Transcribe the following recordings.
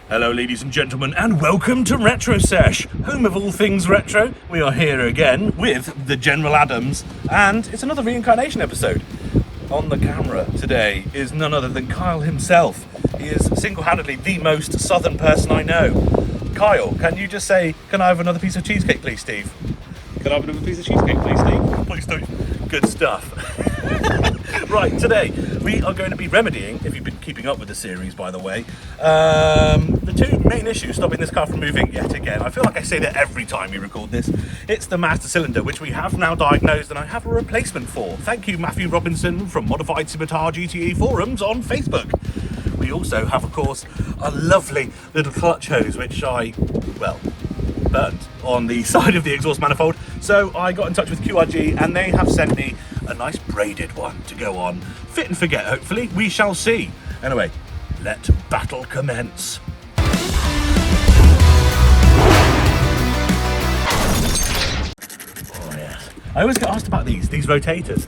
Hello ladies and gentlemen, and welcome to Retro Sesh, home of all things retro. We are here again with the General Adams, and it's another reincarnation episode. On the camera today is none other than Kyle himself. He is single-handedly the most southern person I know. Kyle, can you just say, can I have another piece of cheesecake please, Steve? Can I have another piece of cheesecake please, Steve? Please do. Good stuff. Right, today we are going to be remedying, if you've been keeping up with the series by the way, the two main issues stopping this car from moving yet again. I feel like I say that every time we record this. It's the master cylinder, which we have now diagnosed and I have a replacement for. Thank you, Matthew Robinson from Modified Scimitar GTE Forums on Facebook. We also have, of course, a lovely little clutch hose, which I, well, burnt on the side of the exhaust manifold. So I got in touch with QRG and they have sent me a nice braided one to go on. Fit and forget, hopefully. We shall see. Anyway, let battle commence. Oh yes. I always get asked about these rotators.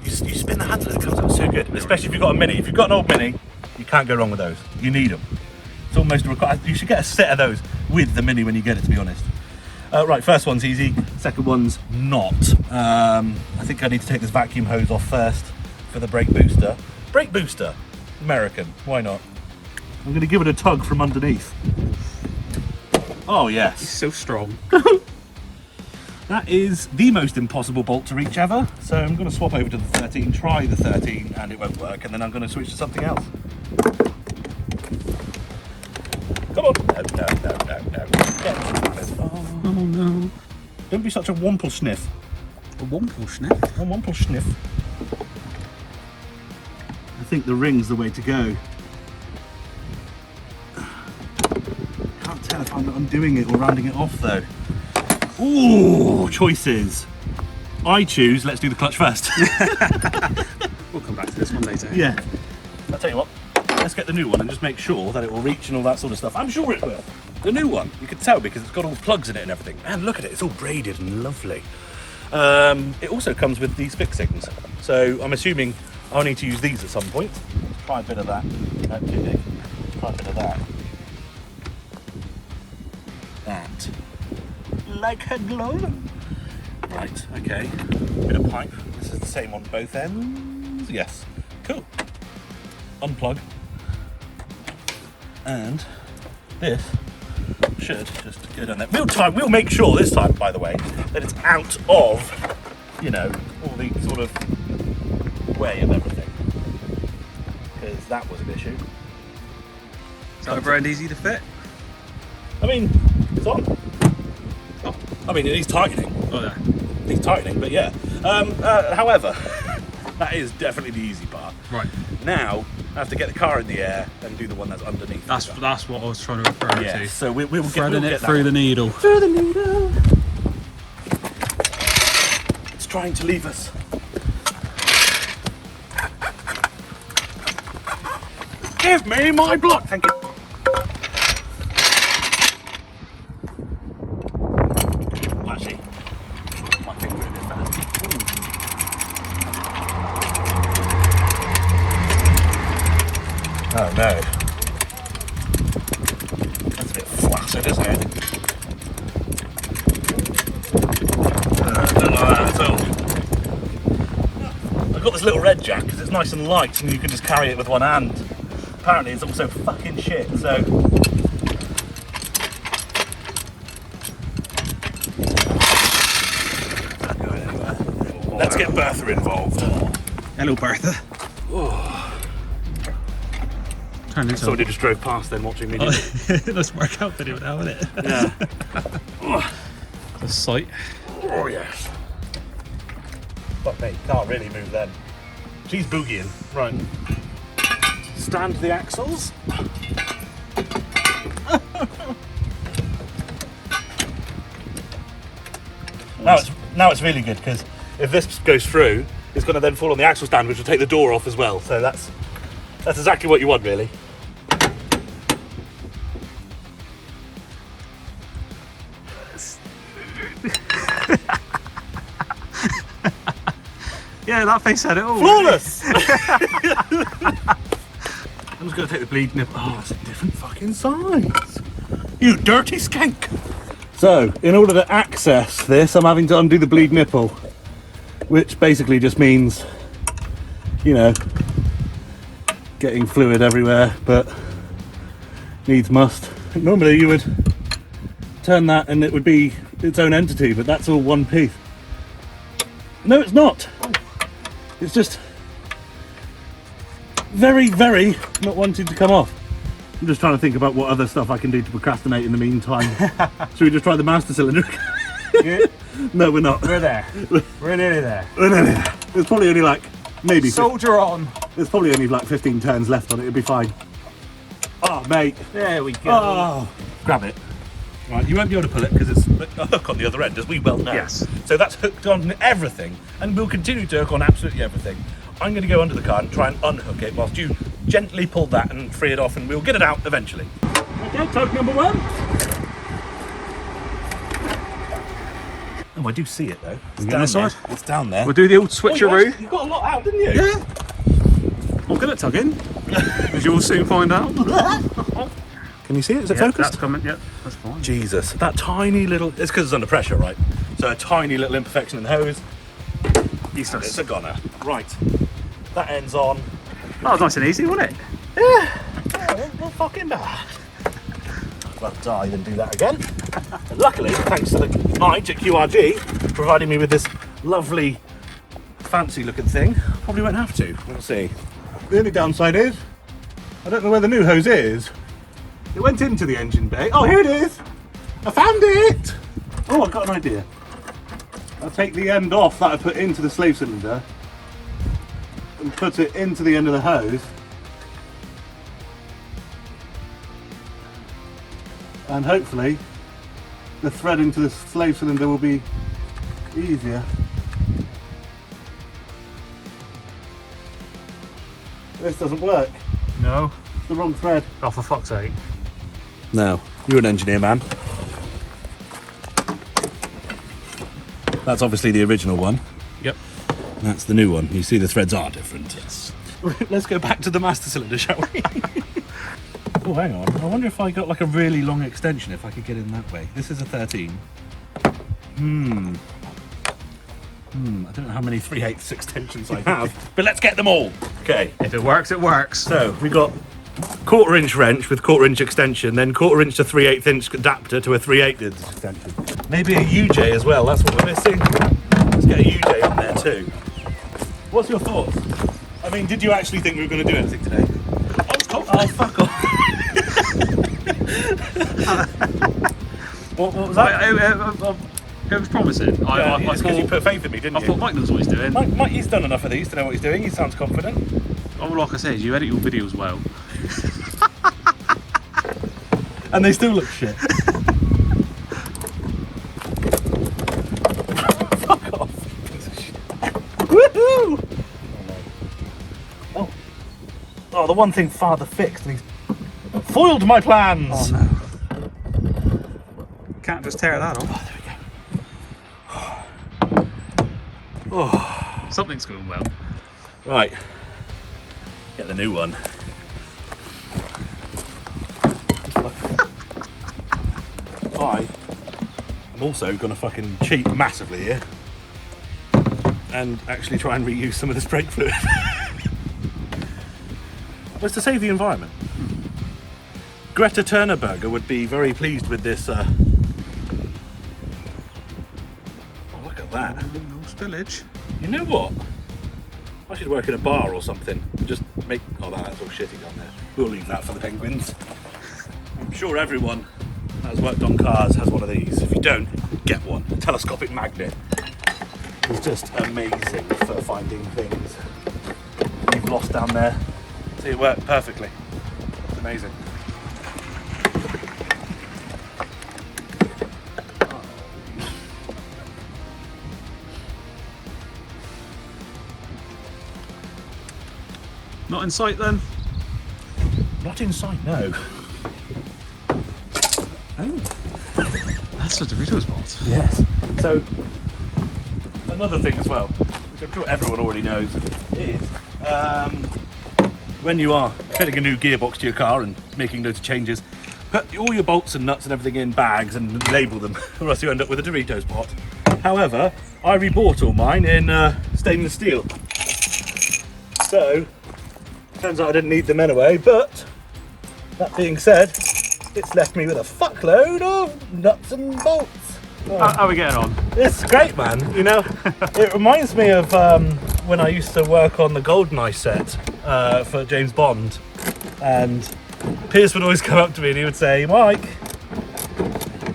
You spin the handle and it comes out so good, especially if you've got a Mini. If you've got an old Mini, you can't go wrong with those. You need them. It's almost required. You should get a set of those with the Mini when you get it, to be honest. Right, first one's easy, second one's not. I think I need to take this vacuum hose off first for the brake booster. Brake booster, American, why not? I'm going to give it a tug from underneath. Oh yes. He's so strong. That is the most impossible bolt to reach ever. So I'm going to swap over to the 13, try the 13 and it won't work, and then I'm going to switch to something else. Come on. No. Oh no. Don't be such a womple sniff. A womple sniff? A womple sniff. I think the ring's the way to go. Can't tell if I'm undoing it or rounding it off though. Ooh, choices. I choose, let's do the clutch first. We'll come back to this one later. Yeah. I'll tell you what, let's get the new one and just make sure that it will reach and all that sort of stuff. I'm sure it will. The new one, you can tell because it's got all the plugs in it and everything. And look at it, it's all braided and lovely. It also comes with these fixings. So I'm assuming I'll need to use these at some point. Let's try a bit of that. No, too big. Try a bit of that. That. Like a glove. Right, okay. Bit of pipe. This is the same on both ends. Yes. Cool. Unplug. And this should just go down there. We'll make sure this time, by the way, that it's out of, you know, all the sort of way of everything. Because that was an issue. Is that brand easy to fit? I mean, it's on. Oh. I mean, it needs tightening. Oh yeah. It needs tightening, but yeah. However, that is definitely the easy part. Right. Now, I have to get the car in the air and do the one that's underneath. That's what I was trying to refer yeah, to. so we'll Threading get it through the needle. Through the needle. It's trying to leave us. Give me my block. Thank you. Actually, my finger in it first. Oh no. That's a bit flaccid, isn't it? Don't like that at all. I've got this little red jack because it's nice and light and you can just carry it with one hand. Apparently it's also fucking shit, so... Not going anywhere. Let's get Bertha involved. Hello, Bertha. Turn into Somebody just drove past then watching me. Let's work out video now, isn't it? Yeah. The sight. Oh yes. Fuck me, can't really move then. She's boogieing. Right. Stand the axles. Now it's really good because if this goes through, it's going to then fall on the axle stand, which will take the door off as well. So that's exactly what you want, really. Yeah, that face had it all. Flawless! And just going to take the bleed nipple. Oh, it's a different fucking size. You dirty skank. So, in order to access this, I'm having to undo the bleed nipple, which basically just means, you know, getting fluid everywhere, but needs must. Normally you would turn that and it would be its own entity, but that's all one piece. No, it's not. It's just very, very not wanting to come off. I'm just trying to think about what other stuff I can do to procrastinate in the meantime. Should we just try the master cylinder? No, we're not. We're there. We're nearly there. We're nearly there. There's probably only like, maybe... Soldier on. There's probably only like 15 turns left on it, it'll be fine. Oh, mate. There we go. Oh. Grab it. Right, you won't be able to pull it because it's a hook on the other end, as we well know. Yes. So that's hooked on everything, and we'll continue to hook on absolutely everything. I'm going to go under the car and try and unhook it whilst you gently pull that and free it off, and we'll get it out eventually. Okay, tug number one. Oh, I do see it though. It's down there. It's down there. We'll do the old switcheroo. You got a lot out, didn't you? Yeah. I'm good at tugging, as you'll soon find out. Can you see it? Is it Yeah, focused? that's coming. Yeah, that's fine. Jesus, that tiny little... It's because it's under pressure, right? So a tiny little imperfection in the hose. Useless. It's a goner. Right. That ends on... That was nice and easy, wasn't it? Yeah, not fucking bad. I'd rather die than do that again. And luckily, thanks to the Mike at QRG, providing me with this lovely, fancy looking thing, probably won't have to. We'll see. The only downside is, I don't know where the new hose is. It went into the engine bay. Oh, here it is! I found it! Oh, I've got an idea. I'll take the end off that I put into the slave cylinder and put it into the end of the hose. And hopefully the thread into the slave cylinder will be easier. This doesn't work. No. It's the wrong thread. Oh, for fuck's sake. No, you're an engineer, man. That's obviously the original one. Yep. That's the new one. You see the threads are different. Yes. Let's go back to the master cylinder, shall we? Oh, hang on. I wonder if I got like a really long extension, if I could get in that way. This is a 13. I don't know how many 3/8 extensions I have, but let's get them all. Okay. If it works, it works. So we got 1/4 inch wrench with 1/4 inch extension, then 1/4 inch to 3/8 inch adapter to a 3/8 extension. Maybe a UJ as well. That's what we're missing. Let's get a UJ on there too. What's your thoughts? I mean, did you actually think we were going to do anything today? I was confident. Oh, fuck off. What was that? It was promising. It's because you put faith in me, didn't I you? thought Mike knows what he's doing. Mike, he's done enough of these to know what he's doing. He sounds confident. Oh, like I said, you edit your videos well. And they still look shit. Fuck off. Woohoo! Oh. Oh, the one thing Father fixed, and he's foiled my plans. Oh no. Can't just tear that off. Oh, Something's going well. right. Get the new one. I'm also going to fucking cheat massively here and actually try and reuse some of this brake fluid. Well, it's to save the environment. Greta Thunberg would be very pleased with this. Oh, look at that. No spillage. You know what? I should work in a bar or something. Just make... Oh, that's all shitty down there. We'll leave that for the penguins. I'm sure everyone that has worked on cars has one of these. If you don't, get one. A telescopic magnet. It's just amazing for finding things you've lost down there. See, it worked perfectly. It's amazing. Not in sight then? Not in sight, no. Oh. That's a Doritos bolt. Yes. So, another thing as well, which I'm sure everyone already knows, is when you are fitting a new gearbox to your car and making loads of changes, put all your bolts and nuts and everything in bags and label them, or else you end up with a Doritos pot. However, I rebought all mine in stainless steel. So, turns out I didn't need them anyway, but that being said, it's left me with a fuckload of nuts and bolts. How are we getting on? It's great, man. You know, it reminds me of when I used to work on the GoldenEye set for James Bond, and Piers would always come up to me and he would say, "Mike,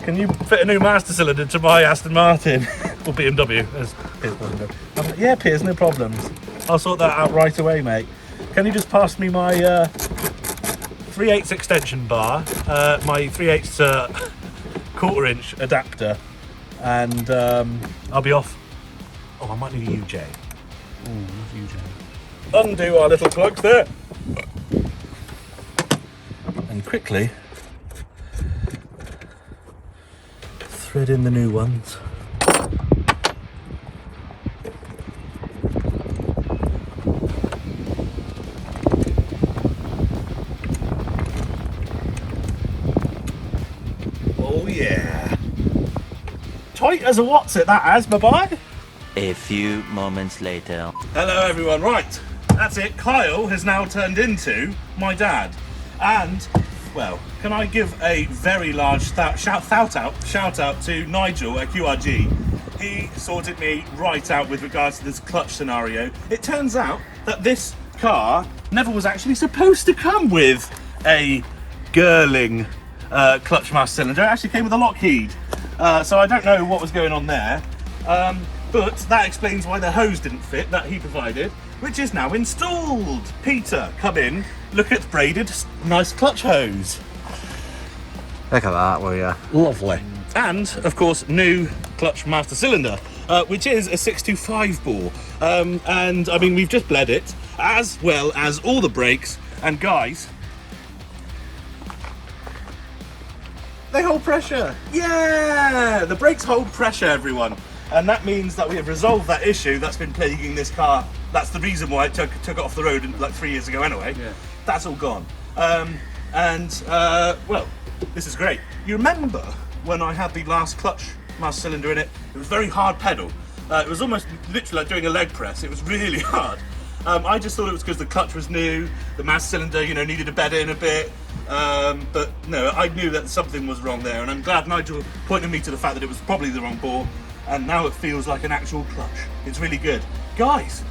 can you fit a new master cylinder to my Aston Martin or BMW?" As Piers wasn't good. I'm like, "Yeah, Piers, no problems. I'll sort that out right away, mate. Can you just pass me my 3/8 extension bar, my 3/8 1/4" adapter, and I'll be off." Oh, I might need a UJ. Undo our little plugs there. And quickly thread in the new ones. Oh yeah. Tight as a what's it that has, bye-bye. A few moments later. Hello everyone, right, that's it. Kyle has now turned into my dad. And, well, can I give a very large shout out to Nigel at QRG. He sorted me right out with regards to this clutch scenario. It turns out that this car never was actually supposed to come with a Girling clutch master cylinder. It actually came with a Lockheed. So I don't know what was going on there. But that explains why the hose didn't fit that he provided, which is now installed. Peter, come in, look at braided, nice clutch hose. Look at that, will ya? Lovely. And, of course, new clutch master cylinder, which is a 625 bore. And, I mean, we've just bled it, as well as all the brakes. And, guys, they hold pressure. Yeah! The brakes hold pressure, everyone. And that means that we have resolved that issue that's been plaguing this car. That's the reason why it took it off the road like 3 years ago anyway. Yeah. That's all gone. Well, this is great. You remember when I had the last clutch master cylinder in it? It was very hard pedal. It was almost literally like doing a leg press. It was really hard. I just thought it was because the clutch was new, the master cylinder, you know, needed to bed in a bit. But no, I knew that something was wrong there, and I'm glad Nigel pointed me to the fact that it was probably the wrong bore. And now it feels like an actual clutch. It's really good. Guys,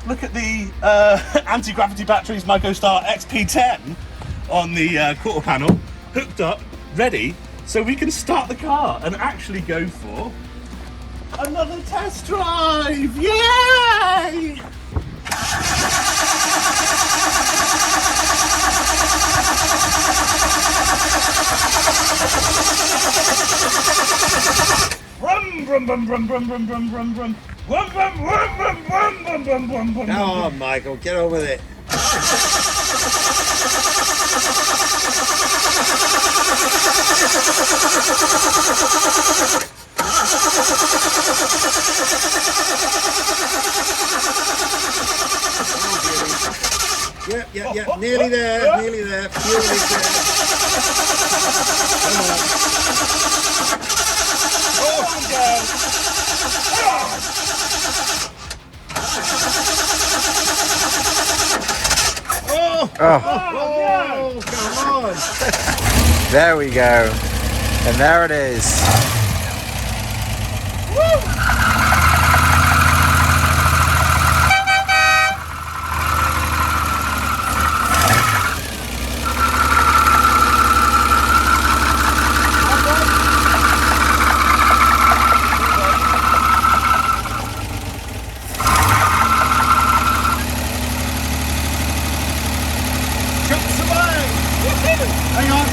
look at the anti-gravity batteries MicroStar XP10 on the quarter panel, hooked up, ready, so we can start the car and actually go for another test drive. Yay! Rum, rum, rum, rum, rum, rum, rum, rum, rum. Rum, rum, rum, rum, rum, rum, rum, rum, rum. Come on, Michael, get on with it. Yep, nearly there, fuel is there. Come on. Oh, come on. There we go. And there it is. Hang on.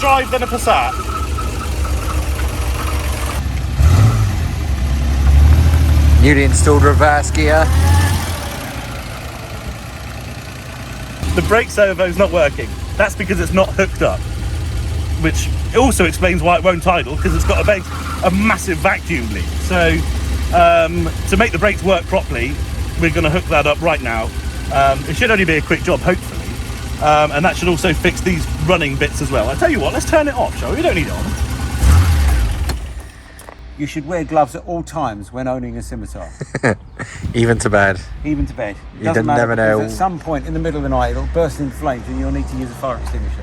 drive than a Passat. Newly installed reverse gear. The brake servo's not working. That's because it's not hooked up, which also explains why it won't idle, because it's got a massive vacuum leak. So to make the brakes work properly, we're going to hook that up right now. It should only be a quick job, hopefully, and that should also fix these running bits as well. I tell you what, let's turn it off, shall we? We don't need it on. You should wear gloves at all times when owning a scimitar. Even to bed. Even to bed. You never know. At some point in the middle of the night, it'll burst into flames and you'll need to use a fire extinguisher.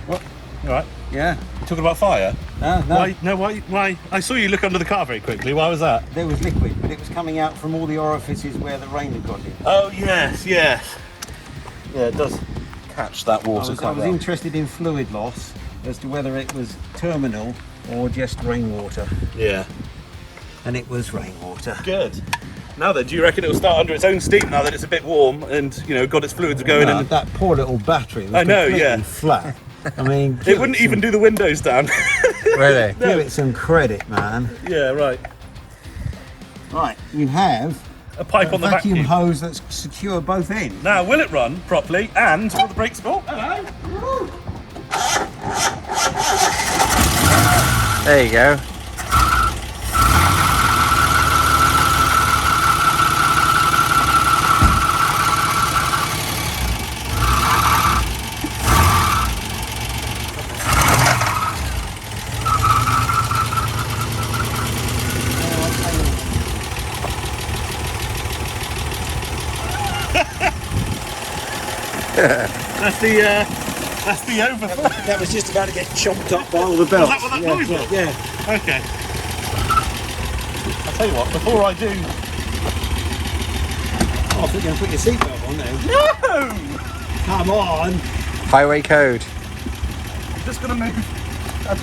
What? All right. Yeah. You're talking about fire? No. Why? I saw you look under the car very quickly. Why was that? There was liquid, but it was coming out from all the orifices where the rain had got in. Oh, yes. Yeah, it does catch that water I quite was well. interested in fluid loss as to whether it was terminal or just rainwater. Yeah. And it was rainwater. Good. Now then, do you reckon it will start under its own steam now that it's a bit warm and, you know, got its fluids going in? That poor little battery was I know, completely yeah. flat. I mean, It wouldn't even do the windows down. Really? give it some credit, man. Yeah, right. Right, you have A pipe on the vacuum vacuum. hose that's secure both ends. Now, will it run properly and will the brakes go? Hello? There you go. That's the overflow. That was just about to get chomped up by all the belts. Is that what that noise was? Yeah. Okay. I'll tell you what, before I do... Oh, I think you're going to put your seatbelt on now. No! Come on. Highway code. I'm just going to move.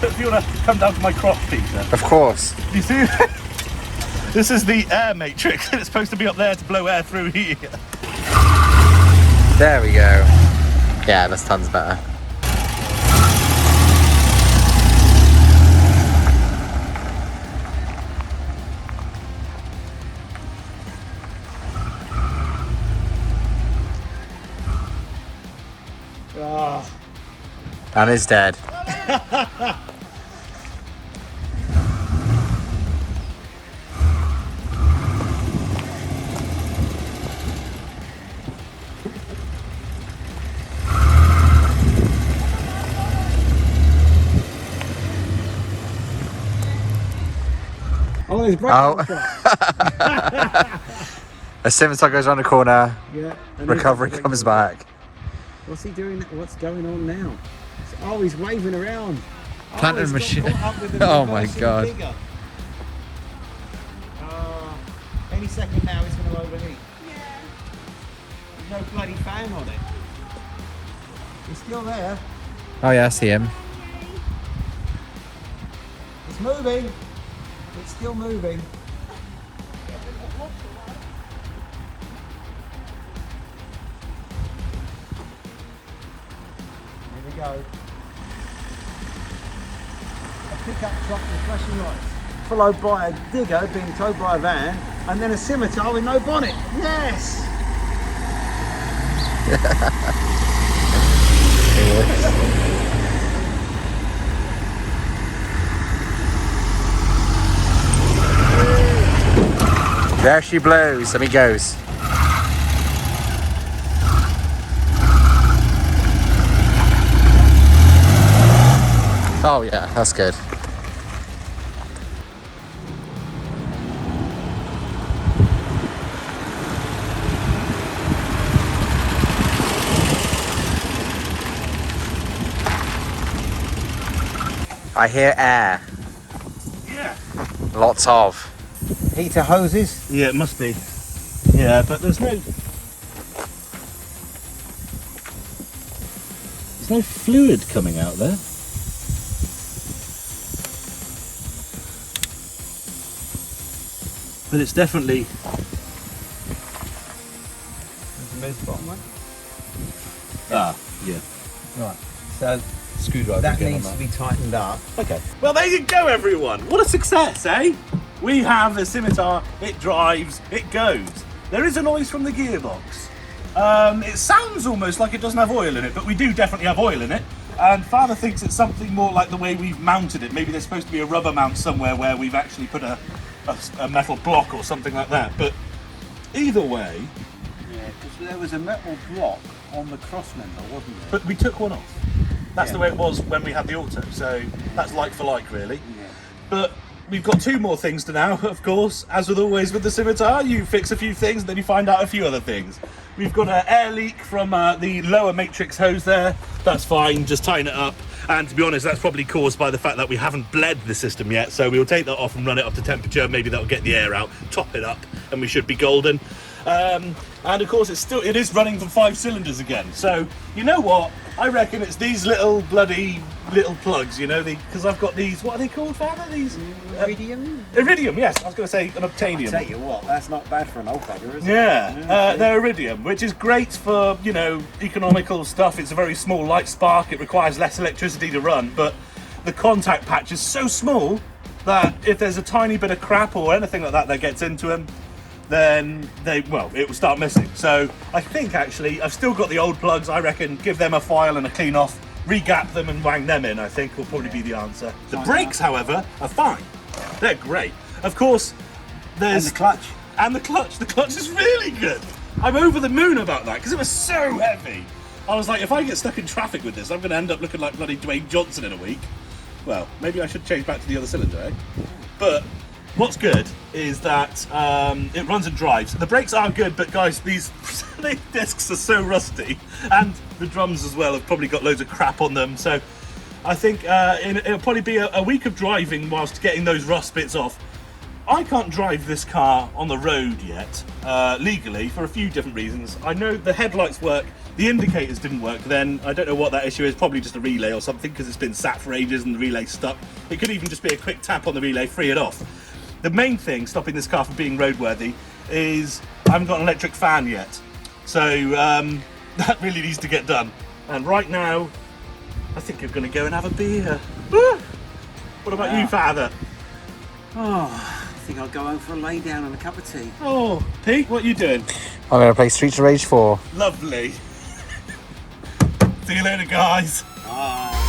If you want to come down to my crotch, Peter. Of course. You see? This is the air matrix, and it's supposed to be up there to blow air through here. There we go. Yeah, that's tons better. Dan is dead. Oh, there's brake Oh. on front. A scimitar goes around the corner, Yeah. and recovery then- comes back. What's he doing? What's going on now? Oh, he's waving around. Planted he's got machine. caught up with the Oh my reversing God. digger. Any second now it's going to overheat. There's no bloody fan on it. It's still there. Oh yeah, I see him. It's moving. It's still moving. Here we go. A pickup truck with flashing lights, followed by a digger being towed by a van, and then a scimitar with no bonnet. Yes! There she blows, and he goes. Oh yeah, that's good. I hear air. Yeah. Lots of. Heater hoses. Yeah, it must be. Yeah, but there's no fluid coming out there. But it's definitely. Ah, yeah. Right. So screwdriver That again needs on to be tightened up. Okay. Well, there you go, everyone. What a success, eh? We have the Scimitar. It drives. It goes. There is a noise from the gearbox. It sounds almost like it doesn't have oil in it, but we do definitely have oil in it. And Father thinks it's something more like the way we've mounted it. Maybe there's supposed to be a rubber mount somewhere where we've actually put a metal block or something like that. But either way, Yeah, because there was a metal block on the cross member, wasn't there? but we took one off. That's the way it was when we had the auto. So that's like for like, really. Yeah. But we've got two more things to now, of course. As with always with the Scimitar, you fix a few things, then you find out a few other things. We've got an air leak from the lower matrix hose there. That's fine, just tighten it up. And to be honest, that's probably caused by the fact that we haven't bled the system yet. So we'll take that off and run it up to temperature. Maybe that'll get the air out, top it up, and we should be golden. And of course, it is running from 5 cylinders again. So you know what? I reckon it's these little plugs, you know, because I've got these. What are they called, Father? These Iridium? iridium. Yes, I was going to say an obtainium. Tell you what, that's not bad for an old bugger, is it? Yeah, they're iridium, which is great for, you know, economical stuff. It's a very small light spark. It requires less electricity to run, but the contact patch is so small that if there's a tiny bit of crap or anything like that gets into them, then it will start missing. So I think actually I've still got the old plugs. I reckon give them a file and a clean off, re-gap them and wang them in, I think will probably be the answer. The brakes, however, are fine. They're great. Of course, there's... And the clutch. And the clutch. The clutch is really good. I'm over the moon about that because it was so heavy. I was like, if I get stuck in traffic with this, I'm going to end up looking like bloody Dwayne Johnson in a week. Well, maybe I should change back to the other cylinder, eh? But what's good is that it runs and drives. The brakes are good, but guys, these discs are so rusty, and the drums as well have probably got loads of crap on them. So I think it'll probably be a week of driving whilst getting those rust bits off. I can't drive this car on the road yet, legally, for a few different reasons. I know the headlights work, the indicators didn't work then. I don't know what that issue is, probably just a relay or something, because it's been sat for ages and the relay's stuck. It could even just be a quick tap on the relay, free it off. The main thing stopping this car from being roadworthy is I haven't got an electric fan yet. So that really needs to get done. And right now, I think I'm going to go and have a beer. Woo! What about you, Father? Oh, I think I'll go home for a lay down and a cup of tea. Oh, Pete, what are you doing? I'm going to play Streets of Rage 4. Lovely. See you later, guys. Bye.